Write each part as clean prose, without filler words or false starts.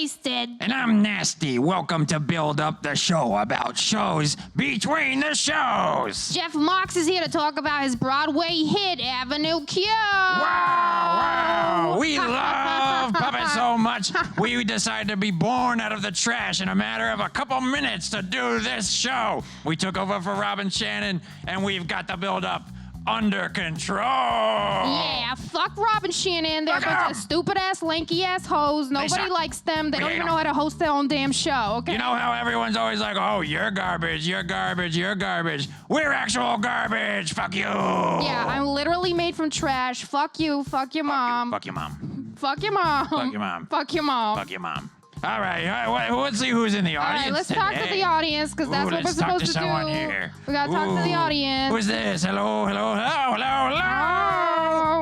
wasted. And I'm Nasty. Welcome to Build Up, the show about shows between the shows. Jeff Marx is here to talk about his Broadway hit, Avenue Q. Wow. We love puppets so much, we decided to be born out of the trash in a matter of a couple minutes to do this show. We took over for Robin Shannon, and we've got the Build Up under control. Yeah, fuck Rob and Shannon. They're a bunch of stupid-ass, lanky-ass hoes. Nobody likes them. They don't even know how to host their own damn show, okay? You know how everyone's always like, oh, you're garbage, you're garbage, you're garbage. We're actual garbage. Fuck you. Yeah, I'm literally made from trash. Fuck you. Fuck your mom. Fuck your mom. Fuck your mom. Fuck your mom. Fuck your mom. Fuck your mom. All right, let's see who's in the audience. All right, let's today. talk to the audience, because that's what we're supposed to do. Here. We gotta talk to the audience. Who's this? Hello.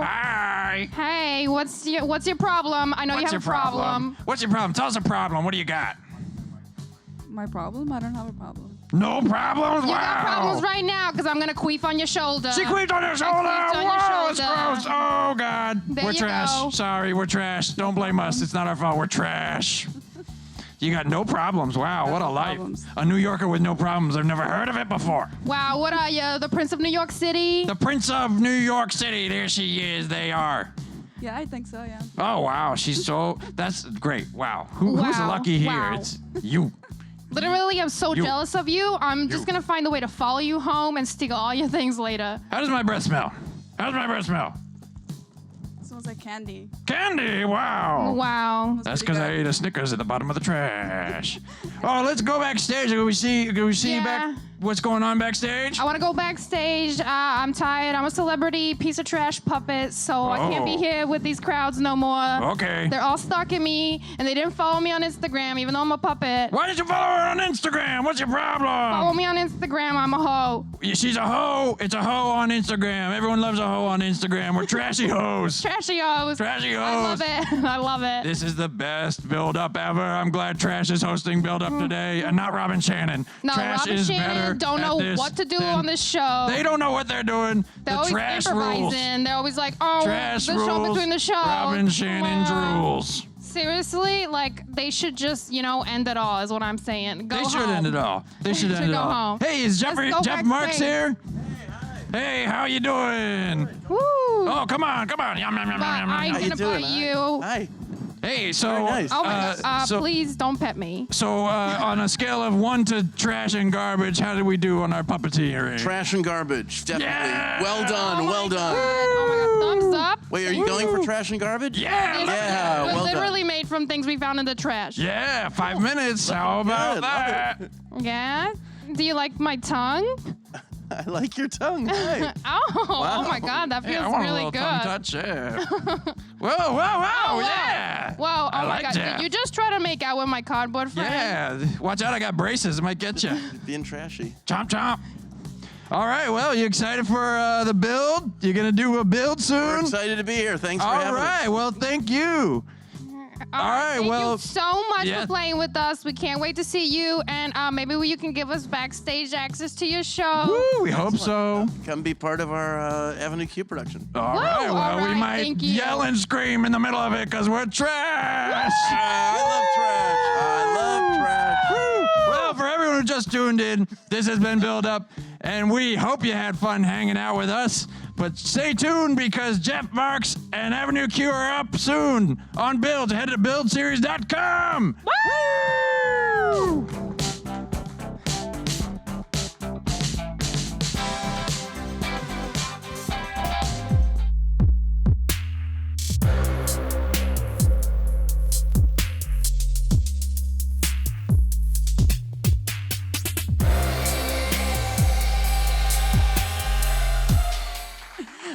Hi. Hey, what's your problem? I know you have a problem. What's your problem? Tell us a problem. What do you got? My problem? I don't have a problem. No problems? You Wow. got problems right now, because I'm gonna queef on your shoulder. She queefed on your shoulder. queefed on your Whoa, it's shoulder. gross. Oh, God. There We're you trash. go. Sorry, we're trash. Don't blame us. It's not our fault. We're trash. You got no problems. Wow, what a life. Problems. A New Yorker with no problems. I've never heard of it before. Wow, what are you, the Prince of New York City? The Prince of New York City. There she is. They are. Yeah, I think so, yeah. Oh, wow. That's great. Wow. Who's Wow. lucky here? Wow. It's you. Literally, I'm so jealous of you. I'm just gonna find a way to follow you home and steal all your things later. How does my breath smell? How's my breath smell? It smells like candy. Candy. Wow. Wow. That's pretty because I good. ate a Snickers at the bottom of the trash. Oh, let's go backstage. Can we see Yeah. back what's going on backstage? I want to go backstage. I'm tired. I'm a celebrity piece of trash puppet, so I can't be Oh. here with these crowds no more. Okay. They're all stalking me, and they didn't follow me on Instagram, even though I'm a puppet. Why did you follow her on Instagram? What's your problem? Follow me on Instagram. I'm a hoe. She's a hoe. It's a hoe on Instagram. Everyone loves a hoe on Instagram. We're trashy hoes. Trashy hoes. Trashy hoes. I love it. I love it. This is the best build-up ever. I'm glad Trash is hosting build-up today, and not Robin Shannon. No, Trash Robin is Shannon better don't at know this what to do than- on this show. They don't know what they're doing. They're The always trash improvising. rules. They're always like, oh, Trash the rules. show between the shows. Robin Shannon Wow. rules. Seriously, like, they should just, end it all, is what I'm saying. Go They home. should end it all. They should end it go all. home. Hey, is Let's go Jeff Marx backstage. here? Hey, how you doing? Woo! Oh, come on. Yum, yum, yum, But yum, I'm yum. gonna doing? butt you. Hi. Hey, so Very nice. Oh my God! so- Please don't pet me. So on a scale of 1 to trash and garbage, how did we do on our puppeteering? Trash and garbage, definitely. Yeah! Well done, Oh well my done. God. Oh my God! Thumbs up. Wait, are you going for trash and garbage? Yeah. Yeah, We're well done. literally made from things we found in the trash. Yeah, 5 minutes. How about Good, that? love Yeah? Do you like my tongue? I like your tongue. Hi. Oh my God, that feels Yeah, I want a really little good. tongue touch. Yeah. whoa, yeah. Whoa, oh I my like God. that. Did you just try to make out with my cardboard friend? Yeah. Watch out, I got braces. It might get you. Being trashy. Chomp, chomp. All right, well, you excited for the build? You going to do a build We're soon? excited to be here. Thanks for All having right, us. well, thank you. All right, Thank well, you so much yeah. for playing with us. We can't wait to see you, and maybe you can give us backstage access to your show. Woo, we hope so. Come be part of our Avenue Q production. All right, well, all we right, might thank you. yell and scream in the middle of it because we're trash. I love trash. Woo. Well, for everyone who just tuned in, this has been Build Up, and we hope you had fun hanging out with us. But stay tuned because Jeff Marx and Avenue Q are up soon on Build. Head to buildseries.com. Woo!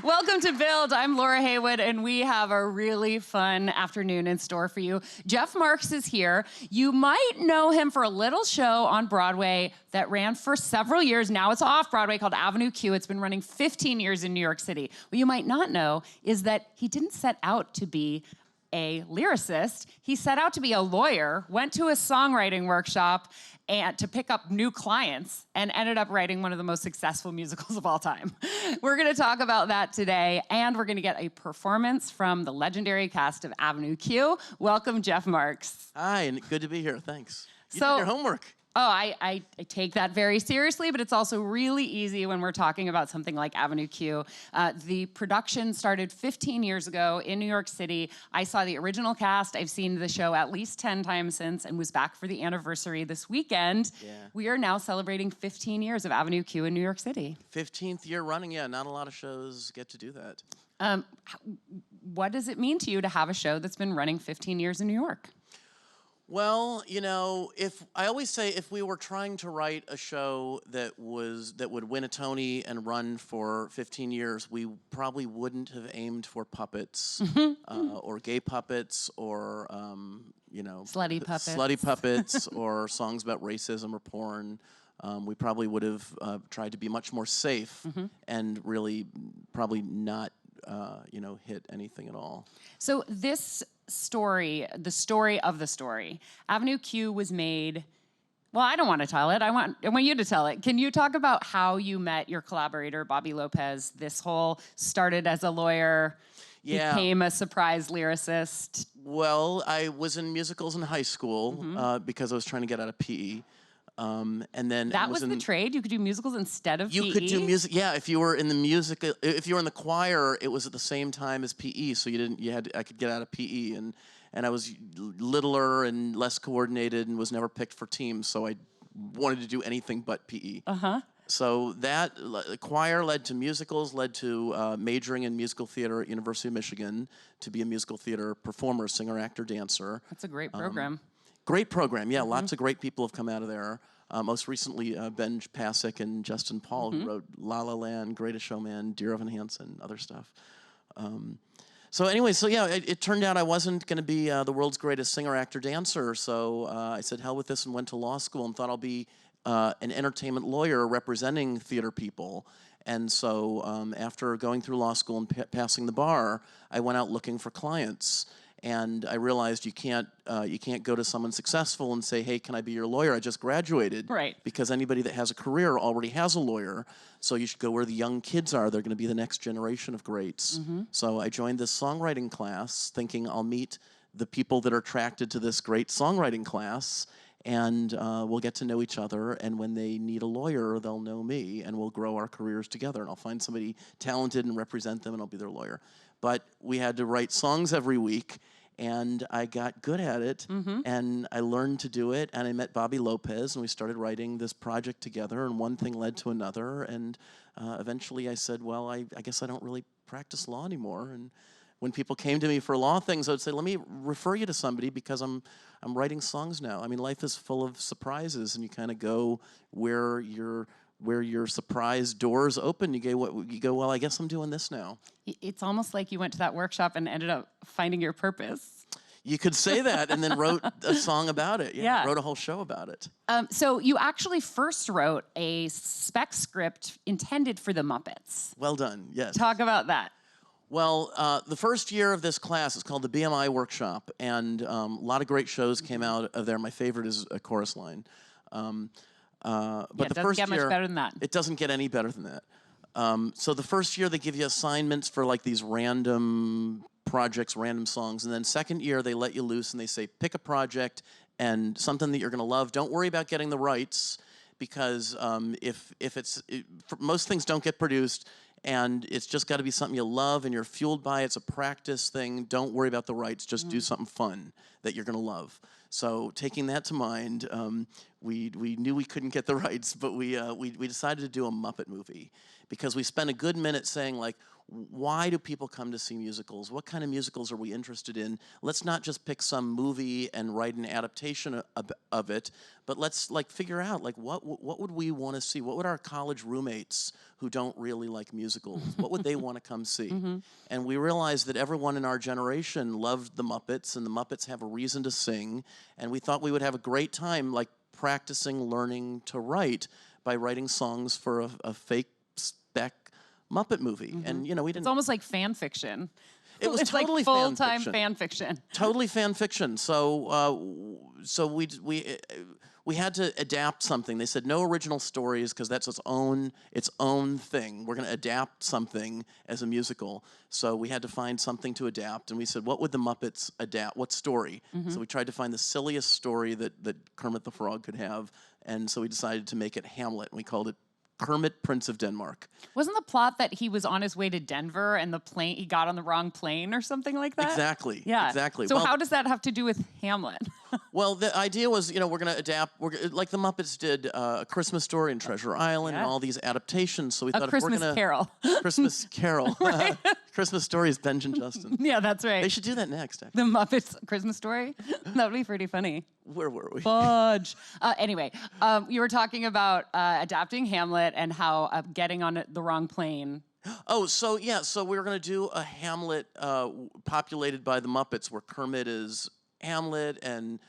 Welcome to Build. I'm Laura Haywood, and we have a really fun afternoon in store for you. Jeff Marx is here. You might know him for a little show on Broadway that ran for several years. Now it's off Broadway called Avenue Q. It's been running 15 years in New York City. What you might not know is that he didn't set out to be a lyricist. He set out to be a lawyer, went to a songwriting workshop and to pick up new clients, and ended up writing one of the most successful musicals of all time. We're gonna talk about that today, and we're gonna get a performance from the legendary cast of Avenue Q. Welcome, Jeff Marx. Hi, and good to be here. Thanks. You So- did your homework. Oh, I take that very seriously, but it's also really easy when we're talking about something like Avenue Q. The production started 15 years ago in New York City. I saw the original cast. I've seen the show at least 10 times since and was back for the anniversary this weekend. Yeah. We are now celebrating 15 years of Avenue Q in New York City. 15th year running. Yeah, not a lot of shows get to do that. What does it mean to you to have a show that's been running 15 years in New York? Well, you know, I always say if we were trying to write a show that would win a Tony and run for 15 years, we probably wouldn't have aimed for puppets or gay puppets or Slutty puppets. slutty puppets or songs about racism or porn. We probably would have tried to be much more safe and really probably not hit anything at all. So this story, the story of the story, Avenue Q was made. Well, I don't want to tell it. I want you to tell it. Can you talk about how you met your collaborator, Bobby Lopez? This whole started as a lawyer, became a surprise lyricist. Well, I was in musicals in high school because I was trying to get out of PE. And then That was the trade? You could do musicals instead of PE? You could do music. Yeah, if you were in the choir, it was at the same time as PE. So I could get out of PE, and I was littler and less coordinated and was never picked for teams. So I wanted to do anything but PE. So that choir led to musicals, led to majoring in musical theater at University of Michigan to be a musical theater performer, singer, actor, dancer. That's a great program. Great program, yeah. Lots of great people have come out of there. Most recently, Ben Pasek and Justin Paul, who wrote La La Land, Greatest Showman, Dear Evan Hansen, other stuff. It turned out I wasn't going to be the world's greatest singer, actor, dancer. So I said, hell with this, and went to law school and thought I'll be an entertainment lawyer representing theater people. And so after going through law school and passing the bar, I went out looking for clients. And I realized you can't go to someone successful and say, hey, can I be your lawyer? I just graduated. Right. Because anybody that has a career already has a lawyer. So you should go where the young kids are. They're going to be the next generation of greats. So I joined this songwriting class thinking I'll meet the people that are attracted to this great songwriting class, and we'll get to know each other. And when they need a lawyer, they'll know me, and we'll grow our careers together. And I'll find somebody talented and represent them, and I'll be their lawyer. But we had to write songs every week, and I got good at it, and I learned to do it, and I met Bobby Lopez, and we started writing this project together, and one thing led to another, and eventually I said, well, I guess I don't really practice law anymore. And when people came to me for law things, I would say, let me refer you to somebody because I'm writing songs now. I mean, life is full of surprises, and you kind of go where your surprise doors open. You go, well, I guess I'm doing this now. It's almost like you went to that workshop and ended up finding your purpose. You could say that, and then wrote a song about it. Yeah. Wrote a whole show about it. So you actually first wrote a spec script intended for the Muppets. Well done, yes. Talk about that. Well, the first year of this class is called the BMI Workshop, and a lot of great shows came out of there. My favorite is a Chorus Line. But it the doesn't first get year, much better than that. It doesn't get any better than that. So the first year they give you assignments for like these random projects, random songs, and then second year they let you loose and they say pick a project and something that you're going to love. Don't worry about getting the rights because most things don't get produced, and it's just got to be something you love and you're fueled by. It's a practice thing. Don't worry about the rights. Just do something fun that you're going to love. So taking that to mind, we knew we couldn't get the rights, but we decided to do a Muppet movie because we spent a good minute saying, like, why do people come to see musicals? What kind of musicals are we interested in? Let's not just pick some movie and write an adaptation of it, but let's figure out what would we want to see? What would our college roommates who don't really like musicals, what would they want to come see? And we realized that everyone in our generation loved the Muppets, and the Muppets have a reason to sing, and we thought we would have a great time practicing learning to write by writing songs for a fake spec Muppet movie. And we didn't. It's almost like fan fiction. It was it's totally like full-time fan fiction. Totally fan fiction. So we had to adapt something. They said no original stories because that's its own thing. We're going to adapt something as a musical. So we had to find something to adapt, and we said, what would the Muppets adapt? What story? So we tried to find the silliest story that Kermit the Frog could have, and so we decided to make it Hamlet, and we called it Kermit, Prince of Denmark. Wasn't the plot that he was on his way to Denver and he got on the wrong plane or something like that? Exactly. Yeah. Exactly. So Well, how does that have to do with Hamlet? Well, the idea was, we're going to adapt, like the Muppets did A Christmas Story and Treasure Island and Yeah. all these adaptations. So we thought Christmas if we're going to... Carol. Christmas Carol. Christmas Story is Benj and Justin. Yeah, that's right. They should do that next, actually. The Muppets Christmas Story? That would be pretty funny. Where were we? Fudge. Anyway, you were talking about adapting Hamlet and how getting on the wrong plane. Oh, so we were going to do a Hamlet populated by the Muppets where Kermit is Hamlet and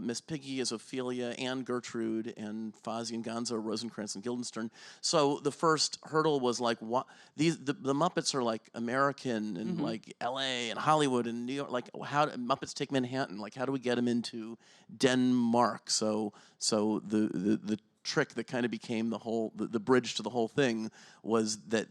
Miss Piggy is Ophelia and Gertrude and Fozzie and Gonzo are Rosencrantz and Guildenstern. So the first hurdle was like, what the Muppets are like American and like L.A. and Hollywood and New York. Like how do Muppets take Manhattan? Like how do we get them into Denmark? So the trick that kind of became the bridge to the whole thing was that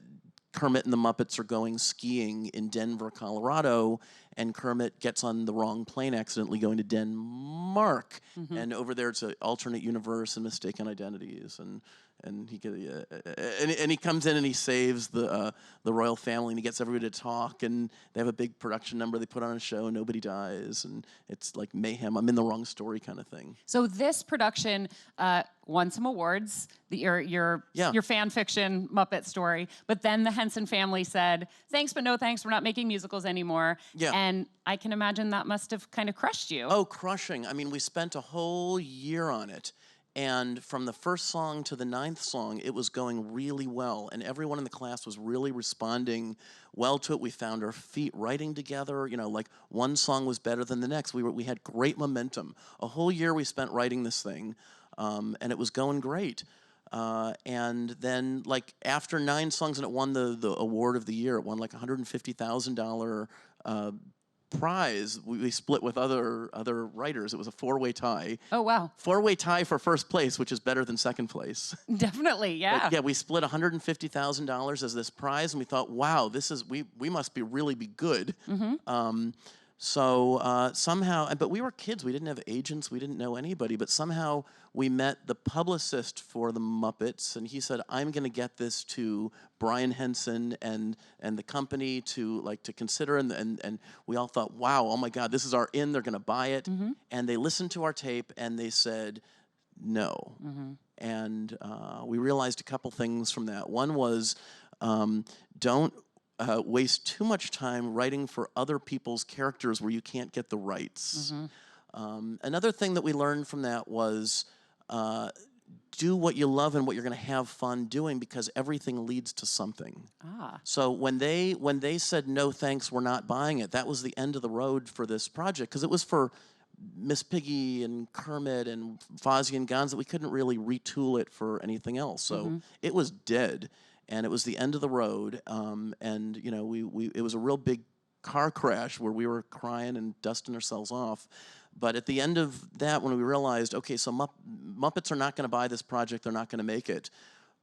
Kermit and the Muppets are going skiing in Denver, Colorado, and Kermit gets on the wrong plane accidentally going to Denmark. And over there it's an alternate universe and mistaken identities. And he comes in and he saves the royal family and he gets everybody to talk and they have a big production number. They put on a show, nobody dies, and it's like mayhem. I'm in the wrong story kind of thing. So this production won some awards, your fan fiction Muppet story, but then the Henson family said, thanks but no thanks, we're not making musicals anymore. Yeah. And I can imagine that must have kind of crushed you. Oh, crushing. I mean, we spent a whole year on it. And from the first song to the 9th song, it was going really well. And everyone in the class was really responding well to it. We found our feet writing together. Like one song was better than the next. We had great momentum. A whole year we spent writing this thing, and it was going great. And then, like, after 9 songs, and it won the award of the year, it won like $150,000 prize. We split with other writers. It was a 4-way tie. Oh, wow. 4-way tie for first place, which is better than second place. Definitely, yeah. But, yeah, we split $150,000 as this prize, and we thought, wow, we must really be good. So somehow, but we were kids. We didn't have agents. We didn't know anybody. But somehow we met the publicist for the Muppets, and he said, "I'm going to get this to Brian Henson and the company to consider." And we all thought, "Wow, oh my God, this is our in. They're going to buy it." And they listened to our tape and they said, "No." And we realized a couple things from that. One was, don't waste too much time writing for other people's characters where you can't get the rights. Another thing that we learned from that was do what you love and what you're going to have fun doing, because everything leads to something. So when they said, no thanks, we're not buying it, that was the end of the road for this project, because it was for Miss Piggy and Kermit and Fozzie and Gonzo. We couldn't really retool it for anything else. So it was dead. And it was the end of the road, and it was a real big car crash where we were crying and dusting ourselves off. But at the end of that, when we realized, okay, so Muppets are not going to buy this project, they're not going to make it.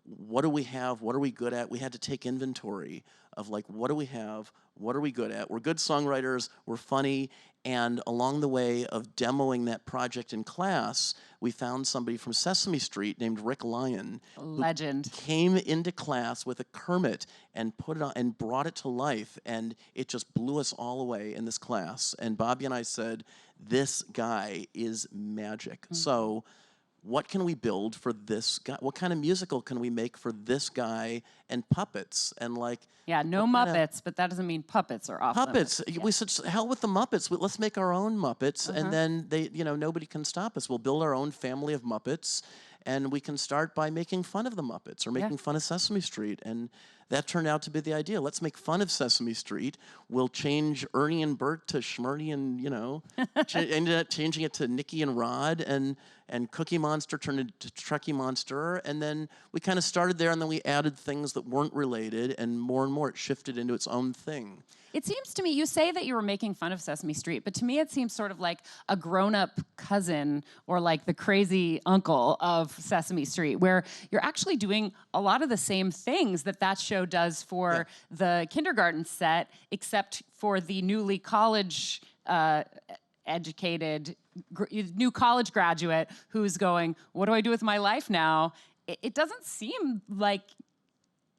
What do we have? What are we good at? We had to take inventory of what do we have? What are we good at? We're good songwriters, we're funny, and along the way of demoing that project in class, we found somebody from Sesame Street named Rick Lyon. Legend. Who came into class with a Kermit and put it on and brought it to life, and it just blew us all away in this class. And Bobby and I said, this guy is magic. So what can we build for this guy? What kind of musical can we make for this guy and puppets? And no Muppets, but that doesn't mean puppets are off puppets. limits. We said, hell with the Muppets. Let's make our own Muppets, and then nobody can stop us. We'll build our own family of Muppets, and we can start by making fun of the Muppets or making fun of Sesame Street. And that turned out to be the idea. Let's make fun of Sesame Street. We'll change Ernie and Bert to Schmurny and, ended up changing it to Nicky and Rod, and Cookie Monster turned into Trekkie Monster. And then we kind of started there, and then we added things that weren't related, and more it shifted into its own thing. It seems to me, you say that you were making fun of Sesame Street, but to me it seems sort of like a grown-up cousin or like the crazy uncle of Sesame Street, where you're actually doing a lot of the same things that show does for the kindergarten set, except for the newly college educated new college graduate who's going, what do I do with my life now? It doesn't seem like,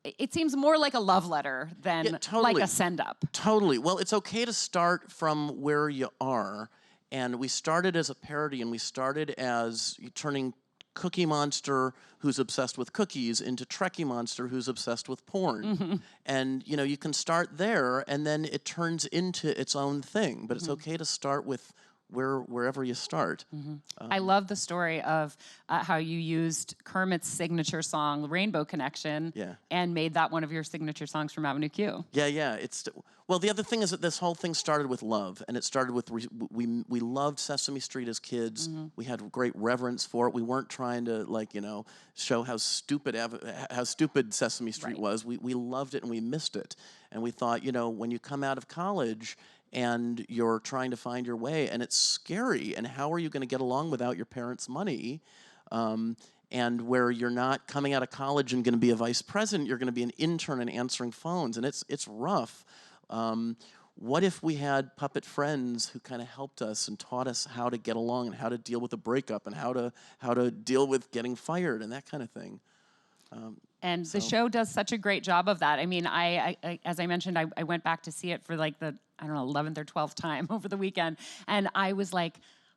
it seems more like a love letter than like a send-up. Totally. Well, it's okay to start from where you are. And we started as a parody, and we started as turning Cookie Monster, who's obsessed with cookies, into Trekkie Monster, who's obsessed with porn. And, you know, you can start there, and then it turns into its own thing. But it's okay to start with wherever you start. I love the story of how you used Kermit's signature song, "The Rainbow Connection," and made that one of your signature songs from Avenue Q. Yeah. Well, the other thing is that this whole thing started with love, and it started with we loved Sesame Street as kids. We had great reverence for it. We weren't trying to show how stupid Sesame Street was. We loved it and we missed it, and we thought, when you come out of college and you're trying to find your way, and it's scary, and how are you going to get along without your parents' money? And where you're not coming out of college and going to be a vice president, you're going to be an intern and answering phones, and it's rough. What if we had puppet friends who kind of helped us and taught us how to get along and how to deal with a breakup and how to deal with getting fired and that kind of thing? And the show does such a great job of that. I mean, I as I mentioned, I went back to see it for like the 11th or 12th time over the weekend, and I was like,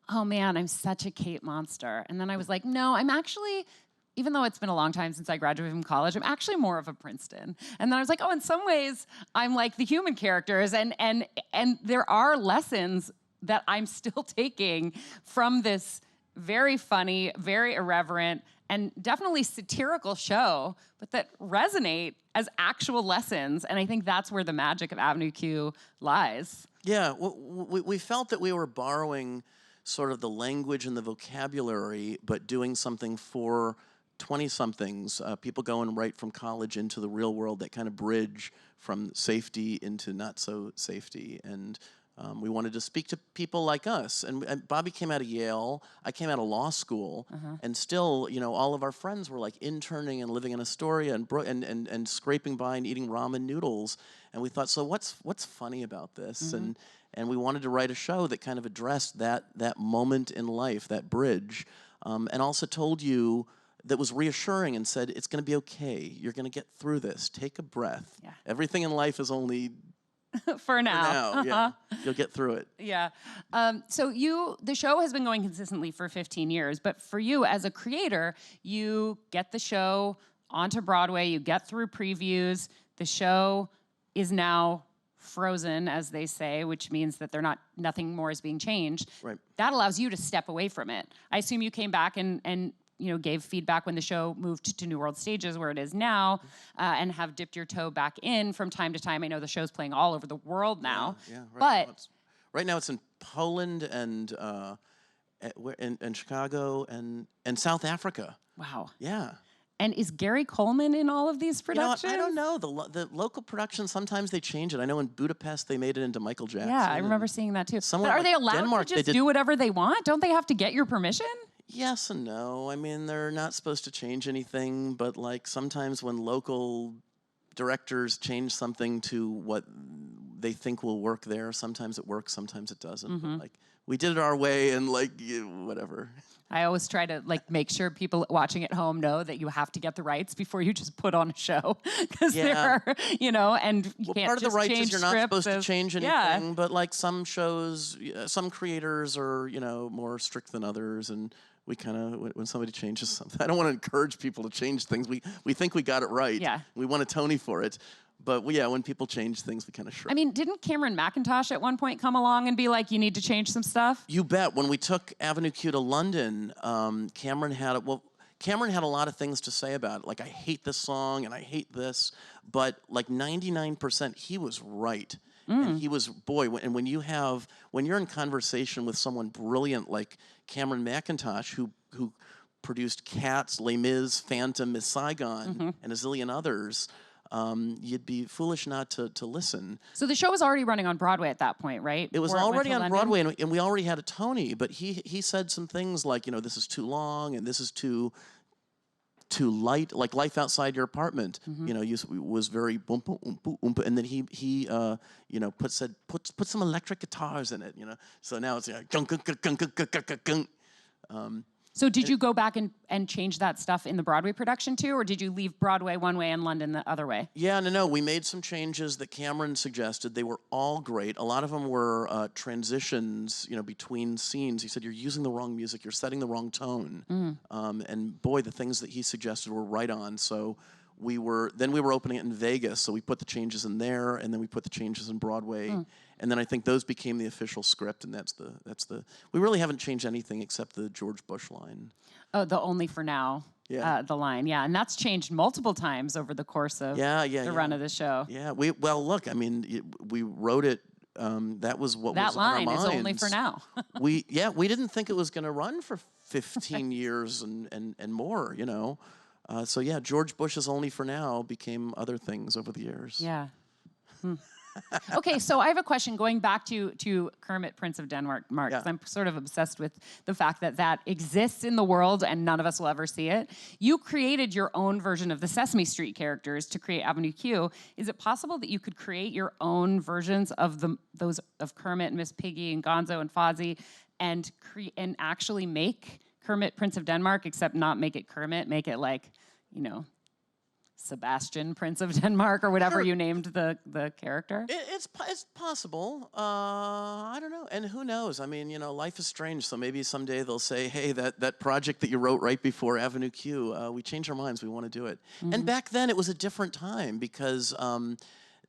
oh man, I'm such a Kate monster. And then I was like, no, I'm actually, even though it's been a long time since I graduated from college, I'm actually more of a Princeton. And then I was like, oh, in some ways, I'm like the human characters, and there are lessons that I'm still taking from this very funny, very irreverent, and definitely satirical show, but that resonate as actual lessons. And I think that's where the magic of Avenue Q lies. Yeah, we felt that we were borrowing sort of the language and the vocabulary, but doing something for 20-somethings, people going right from college into the real world, that kind of bridge from safety into not so safety. And we wanted to speak to people like us. And Bobby came out of Yale, I came out of law school, and still, all of our friends were like interning and living in Astoria and scraping by and eating ramen noodles. And we thought, so what's funny about this? And we wanted to write a show that kind of addressed that moment in life, that bridge, and also told you, that was reassuring and said, it's going to be okay. You're going to get through this. Take a breath. Yeah. Everything in life is only for now. Yeah. You'll get through it. Yeah. So the show has been going consistently for 15 years, but for you as a creator, you get the show onto Broadway, you get through previews, the show is now frozen, as they say, which means that nothing more is being changed. Right. That allows you to step away from it. I assume you came back and gave feedback when the show moved to New World Stages, where it is now, and have dipped your toe back in from time to time. I know the show's playing all over the world now. Yeah, but right now it's in Poland and Chicago and South Africa. Wow. Yeah. And is Gary Coleman in all of these productions? I don't know. The local productions, sometimes they change it. I know in Budapest they made it into Michael Jackson. Yeah, I remember seeing that too. But Like are they allowed Denmark, to just do whatever they want? Don't they have to get your permission? Yes and no. I mean, they're not supposed to change anything, but like sometimes when local directors change something to what they think will work there, sometimes it works, sometimes it doesn't. But, like, we did it our way, and whatever. I always try to make sure people watching at home know that you have to get the rights before you just put on a show, because there are, and you can't part of just the rights change is you're not supposed to change anything. Yeah. But like some shows, some creators are more strict than others, and we kind of, when somebody changes something, I don't want to encourage people to change things. We think we got it right. Yeah. We want a Tony for it. But when people change things, we kind of shrug. I mean, didn't Cameron McIntosh at one point come along and be like, you need to change some stuff? You bet. When we took Avenue Q to London, Cameron had a lot of things to say about it. Like, I hate this song and I hate this. But like 99%, he was right. And he was, and when you're in conversation with someone brilliant like Cameron McIntosh, who produced Cats, Les Mis, Phantom, Miss Saigon, and a zillion others, you'd be foolish not to listen. So the show was already running on Broadway at that point, right? It was Before went already to on London? Broadway, and we already had a Tony, but he said some things like, this is too long, and this is too light, like Life Outside Your Apartment. Was very boom, boom, boom, boom, and then he put some electric guitars in it. So now it's gunk, gunk, gunk, gunk, gunk, gunk, gunk. So did you go back and change that stuff in the Broadway production too, or did you leave Broadway one way and London the other way? Yeah, no. We made some changes that Cameron suggested. They were all great. A lot of them were transitions, between scenes. He said, you're using the wrong music. You're setting the wrong tone. And boy, the things that he suggested were right on. So we were opening it in Vegas. So we put the changes in there, and then we put the changes in Broadway. And then I think those became the official script, and that's the. We really haven't changed anything except the George Bush line. Oh, the only for now. Yeah. The line, and that's changed multiple times over the course of the run of the show. Yeah, we wrote it. That was what that was on our line minds. is only for now. we didn't think it was going to run for 15 years and more. So yeah, George Bush's Only for Now became other things over the years. Yeah. Okay, so I have a question going back to Kermit, Prince of Denmark. Mark, Yeah. I'm sort of obsessed with the fact that exists in the world and none of us will ever see it. You created your own version of the Sesame Street characters to create Avenue Q. Is it possible that you could create your own versions of those of Kermit and Miss Piggy and Gonzo and Fozzie and actually make Kermit Prince of Denmark, except not make it Kermit, make it like, Sebastian, Prince of Denmark, or whatever you named the character? It's possible. I don't know. And who knows? I mean, life is strange. So maybe someday they'll say, hey, that project that you wrote right before Avenue Q, we changed our minds. We want to do it. And back then it was a different time because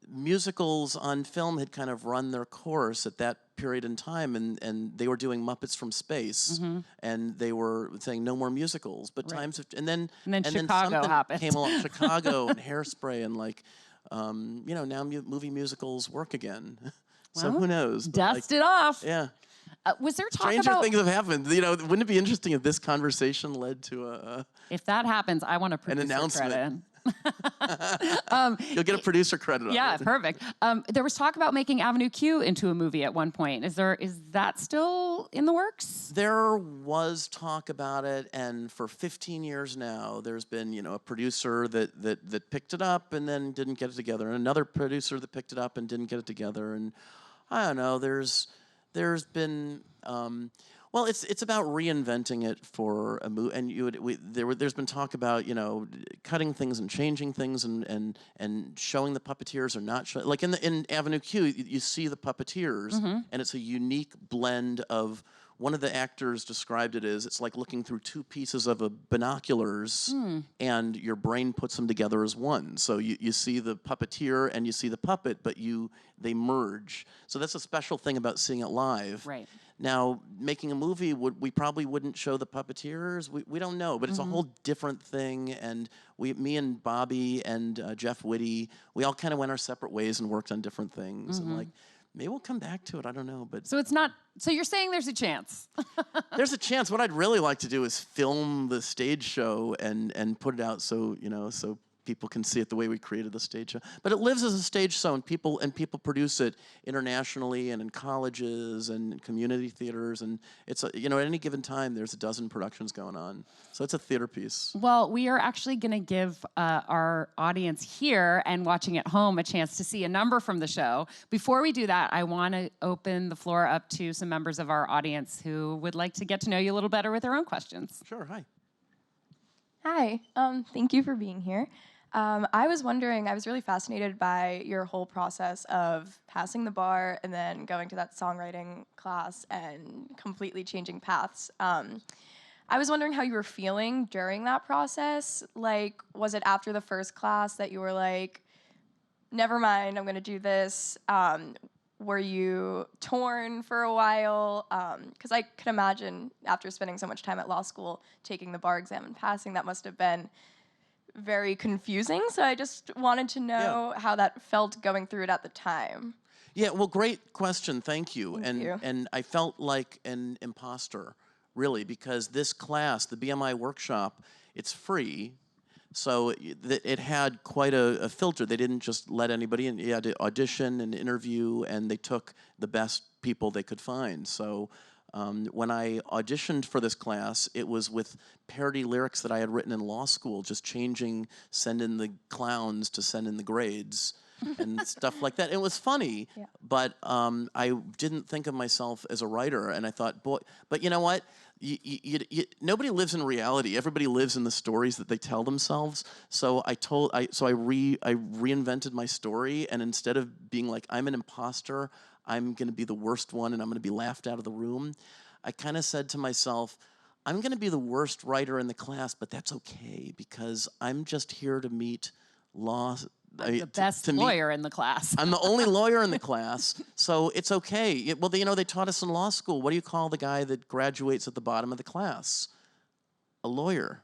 musicals on film had kind of run their course at that period in time, and they were doing Muppets from Space, and they were saying no more musicals. But times have, and then Chicago something happened. came along, Chicago and Hairspray, and now movie musicals work again. So who knows? But, Dust it off. Yeah. Was there talk Stranger about things have happened. Wouldn't it be interesting if this conversation led to if that happens? I want a producer announcement. credit. You'll get a producer credit on Yeah, it. perfect. There was talk about making Avenue Q into a movie at one point. Is that still in the works? There was talk about it, and for 15 years now, there's been a producer that picked it up and then didn't get it together, and another producer that picked it up and didn't get it together, and I don't know. There's been well, it's about reinventing it for a movie, and there's been talk about cutting things and changing things and showing the puppeteers or not showing. Like in Avenue Q, you see the puppeteers, and it's a unique blend of. One of the actors described it as it's like looking through two pieces of binoculars, and your brain puts them together as one. So you see the puppeteer and you see the puppet, but they merge. So that's a special thing about seeing it live. Right. Now, making a movie, we probably wouldn't show the puppeteers. We don't know, but it's a whole different thing. And me and Bobby and Jeff Whitty, we all kind of went our separate ways and worked on different things. And maybe we'll come back to it. I don't know, but So it's not. So you're saying there's a chance? there's a chance. What I'd really like to do is film the stage show and put it out so so people can see it the way we created the stage show. But it lives as a stage show, and people produce it internationally and in colleges and in community theaters, and it's at any given time there's a dozen productions going on. So it's a theater piece. Well, we are actually going to give our audience here and watching at home a chance to see a number from the show. Before we do that, I want to open the floor up to some members of our audience who would like to get to know you a little better with their own questions. Sure. Hi. Hi, thank you for being here. I was wondering, I was really fascinated by your whole process of passing the bar and then going to that songwriting class and completely changing paths. I was wondering how you were feeling during that process. Like, was it after the first class that you were like, never mind, I'm gonna do this? Were you torn for a while? Because I could imagine after spending so much time at law school, taking the bar exam and passing, that must have been very confusing. So I just wanted to know how that felt going through it at the time. Yeah, well, great question. Thank you. Thank you. And I felt like an imposter, really, because this class, the BMI workshop, it's free. So it had quite a filter. They didn't just let anybody in. You had to audition and interview, and they took the best people they could find. So when I auditioned for this class, it was with parody lyrics that I had written in law school, just changing "send in the clowns" to "send in the grades." And stuff like that. It was funny, but I didn't think of myself as a writer, and I thought, boy, but you know what? Nobody lives in reality. Everybody lives in the stories that they tell themselves. So I reinvented my story, and instead of being like, I'm an imposter, I'm going to be the worst one, and I'm going to be laughed out of the room, I kind of said to myself, I'm going to be the worst writer in the class, but that's okay, because I'm just here to meet the best lawyer in the class. I'm the only lawyer in the class, so it's okay. Well, they taught us in law school, what do you call the guy that graduates at the bottom of the class? A lawyer.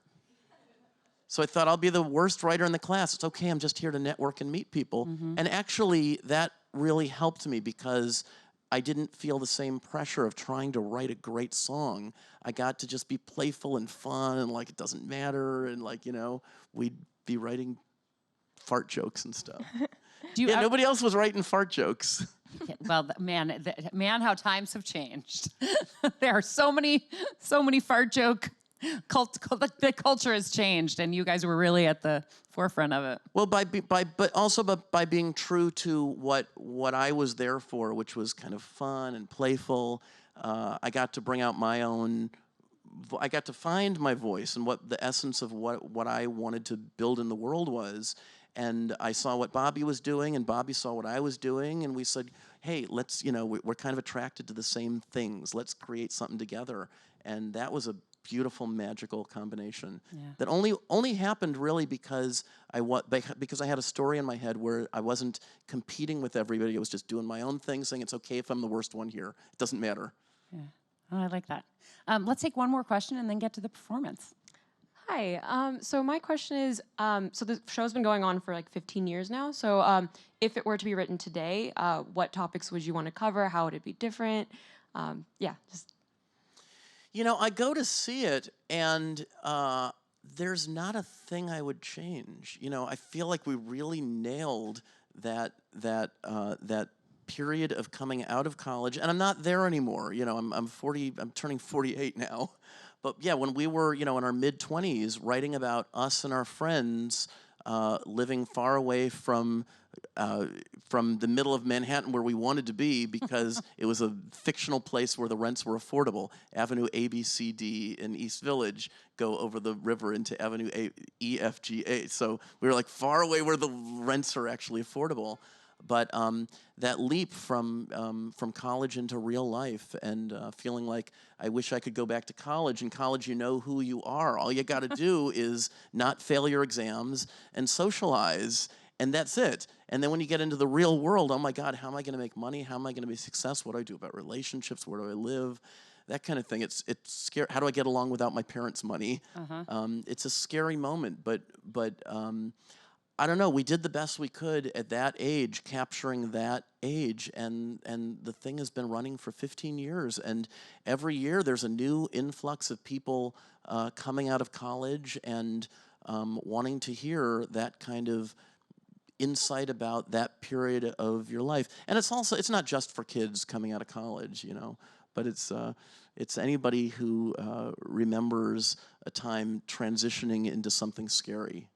So I thought, I'll be the worst writer in the class. It's okay, I'm just here to network and meet people. And actually, that really helped me because I didn't feel the same pressure of trying to write a great song. I got to just be playful and fun and like it doesn't matter, and like, we'd be writing fart jokes and stuff. Nobody else was writing fart jokes. Well, man, how times have changed. There are so many fart joke. The culture has changed, and you guys were really at the forefront of it. Well, but also by being true to what I was there for, which was kind of fun and playful. I got to bring out my own. I got to find my voice and what the essence of what I wanted to build in the world was. And I saw what Bobby was doing, and Bobby saw what I was doing, and we said, hey, let's, we're kind of attracted to the same things. Let's create something together. And that was a beautiful, magical combination that only happened really because I had a story in my head where I wasn't competing with everybody. I was just doing my own thing, saying it's okay if I'm the worst one here. It doesn't matter. Yeah, oh, I like that. Let's take one more question and then get to the performance. Hi. So my question is, so the show's been going on for like 15 years now. So if it were to be written today, what topics would you want to cover? How would it be different? Just. I go to see it, and there's not a thing I would change. I feel like we really nailed that period of coming out of college, and I'm not there anymore. I'm 40. I'm turning 48 now. But yeah, when we were, in our mid-20s, writing about us and our friends living far away from the middle of Manhattan where we wanted to be because it was a fictional place where the rents were affordable. Avenue A, B, C, D in East Village go over the river into Avenue E, F, G, A. So we were like far away where the rents are actually affordable. But that leap from college into real life and feeling like I wish I could go back to college. In college, you know who you are. All you got to do is not fail your exams and socialize, and that's it. And then when you get into the real world, oh my God, how am I going to make money? How am I going to be successful? What do I do about relationships? Where do I live? That kind of thing. It's scary. How do I get along without my parents' money? It's a scary moment, but I don't know. We did the best we could at that age, capturing that age, and the thing has been running for 15 years. And every year there's a new influx of people coming out of college and wanting to hear that kind of insight about that period of your life. And it's not just for kids coming out of college, but it's anybody who remembers a time transitioning into something scary.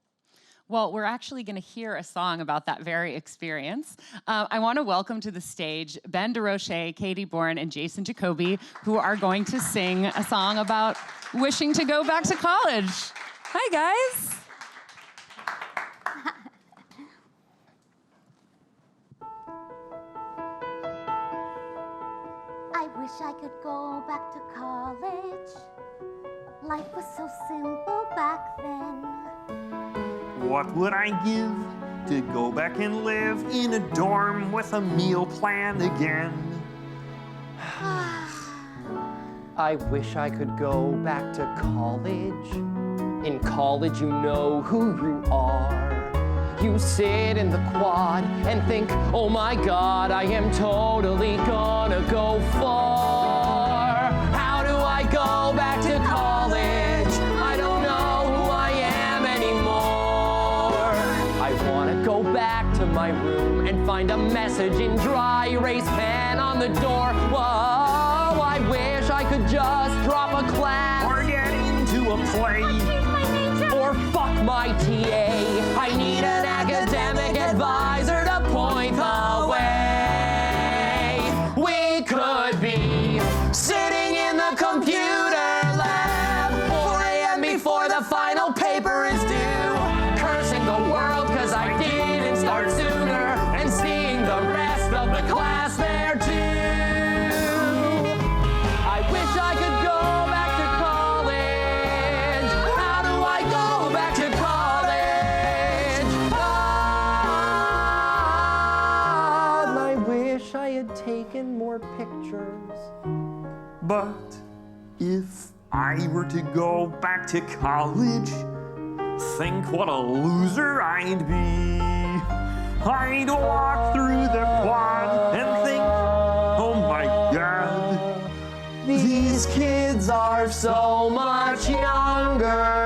Well, we're actually going to hear a song about that very experience. I want to welcome to the stage Ben DeRoche, Katie Bourne, and Jason Jacoby, who are going to sing a song about wishing to go back to college. Hi, guys. I wish I could go back to college. Life was so simple back then. What would I give to go back and live in a dorm with a meal plan again? I wish I could go back to college. In college, you know who you are. You sit in the quad and think, oh my God, I am totally gonna go far. How do I go back to college? I don't know who I am anymore. to my room and find a message in dry erase pen on the door. Whoa, I wish I could just drop a class. Or get into a play. Or fuck my TA. I need an academic advisor to point the way. We could be sitting in the computer lab, 4 a.m. before the final paper is due, cursing the world cause I didn't start sooner, and seeing the rest of the class there too. I wish I could go back to college. How do I go back to college? I wish I had taken more pictures. But if I were to go back to college, think what a loser I'd be. I'd walk through the quad and think, oh my God, These kids are so much younger.